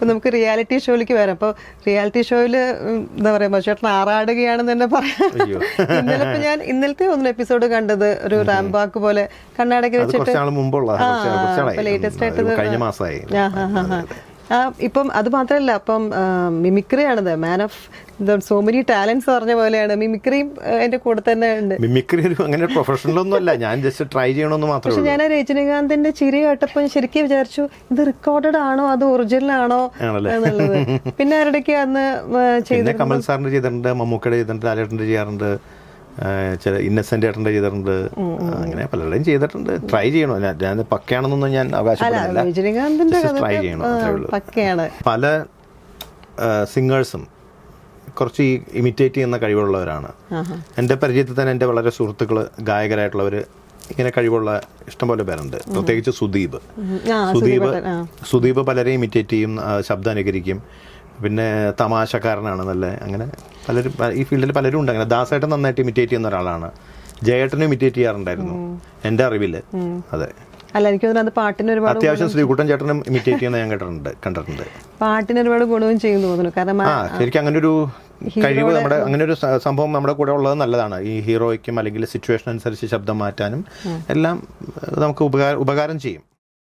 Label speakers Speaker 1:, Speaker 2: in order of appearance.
Speaker 1: അപ്പൊ നമുക്ക് റിയാലിറ്റി ഷോയിലേക്ക് വരാം. അപ്പൊ റിയാലിറ്റി ഷോയില് എന്താ പറയാ, മധുചേട്ടൻ ആറാടുകയാണെന്ന് തന്നെ പറയാം. ഇന്നലെ ഇപ്പൊ ഞാൻ ഇന്നലത്തെ ഒന്നും എപ്പിസോഡ് കണ്ടത് ഒരു റാംബാക്ക് പോലെ കർണാടക വെച്ചിട്ട് ലേറ്റസ്റ്റ് ആയിട്ട്. ഇപ്പം അത് മാത്രമല്ല, അപ്പം മിമിക്രിയാണത്, man of so many talents പറഞ്ഞ പോലെയാണ്. മിമിക്രിയും എന്റെ കൂടെ തന്നെ ഉണ്ട്.
Speaker 2: മിമിക്രി ഒരു അങ്ങനെ പ്രൊഫഷണലൊന്നും അല്ല, ഞാൻ ജസ്റ്റ് ട്രൈ ചെയ്യണമെന്ന് മാത്രമേ.
Speaker 1: പക്ഷെ ഞാൻ രജനീകാന്തിന്റെ ചിരി കേട്ടപ്പോൾ ശരിക്കും വിചാരിച്ചു ഇത് റെക്കോർഡഡ് ആണോ അതോ ഒറിജിനൽ ആണോ എന്നുള്ളത്. പിന്നെ ആരുടെയൊക്കെ അന്ന്
Speaker 2: ചെയ്ത കമൽ സാറിന്റെ ചെയ്തിട്ടുണ്ട്, മമ്മൂക്കയുടെ ചെയ്തിട്ടുണ്ട്, ലാലേട്ടന്റെ ചെയ്യാറുണ്ട്, ചില ഇന്നസെന്റ് ഏട്ടൻ്റെ ചെയ്തിട്ടുണ്ട്, അങ്ങനെ പലരുടെയും ചെയ്തിട്ടുണ്ട്. ട്രൈ ചെയ്യണോ, ഞാൻ പക്കയാണെന്നൊന്നും ഞാൻ അവകാശപ്പെടുന്നില്ല, ട്രൈ ചെയ്യണം. പല സിംഗേഴ്സും കുറച്ച് ഇമിറ്റേറ്റ് ചെയ്യുന്ന കഴിവുള്ളവരാണ്. എൻ്റെ പരിചയത്തിൽ തന്നെ എൻ്റെ വളരെ സുഹൃത്തുക്കൾ ഗായകരായിട്ടുള്ളവർ ഇങ്ങനെ കഴിവുള്ള ഇഷ്ടംപോലെ പേരുണ്ട്. പ്രത്യേകിച്ച് സുദീപ് പലരെയും ഇമിറ്റേറ്റ് ചെയ്യും, ശബ്ദം അനുകരിക്കും, പിന്നെ തമാശക്കാരനാണ് നല്ല. അങ്ങനെ പലരും ഈ ഫീൽഡിൽ പലരും ഉണ്ട്. അങ്ങനെ ദാസേട്ടൻ നന്നായിട്ട് ഇമിറ്റേറ്റ് ചെയ്യുന്ന ഒരാളാണ്. ജയേട്ടനും ഇമിറ്റേറ്റ് ചെയ്യാറുണ്ടായിരുന്നു എൻ്റെ അറിവിൽ. അതെ,
Speaker 1: അല്ല എനിക്ക് തോന്നുന്നു പാട്ടിന് ഒരുപാട്
Speaker 2: അത്യാവശ്യം ശ്രീകുട്ടൻ ചേട്ടനും ഇമിറ്റേറ്റ് ചെയ്യുന്ന ഞാൻ കണ്ടിട്ടുണ്ട്.
Speaker 1: പാട്ടിന് ഒരുപാട് ഗുണവും ചെയ്യുന്നു തോന്നുന്നു. കാരണം
Speaker 2: ശരിക്കും അങ്ങനെ ഒരു കഴിവ് നമ്മുടെ അങ്ങനെ ഒരു സംഭവം നമ്മുടെ കൂടെ ഉള്ളത് നല്ലതാണ്. ഈ ഹീറോയ്ക്കും അല്ലെങ്കിൽ സിറ്റുവേഷൻ അനുസരിച്ച് ശബ്ദം മാറ്റാനും എല്ലാം നമുക്ക് ഉപകാരം ചെയ്യും.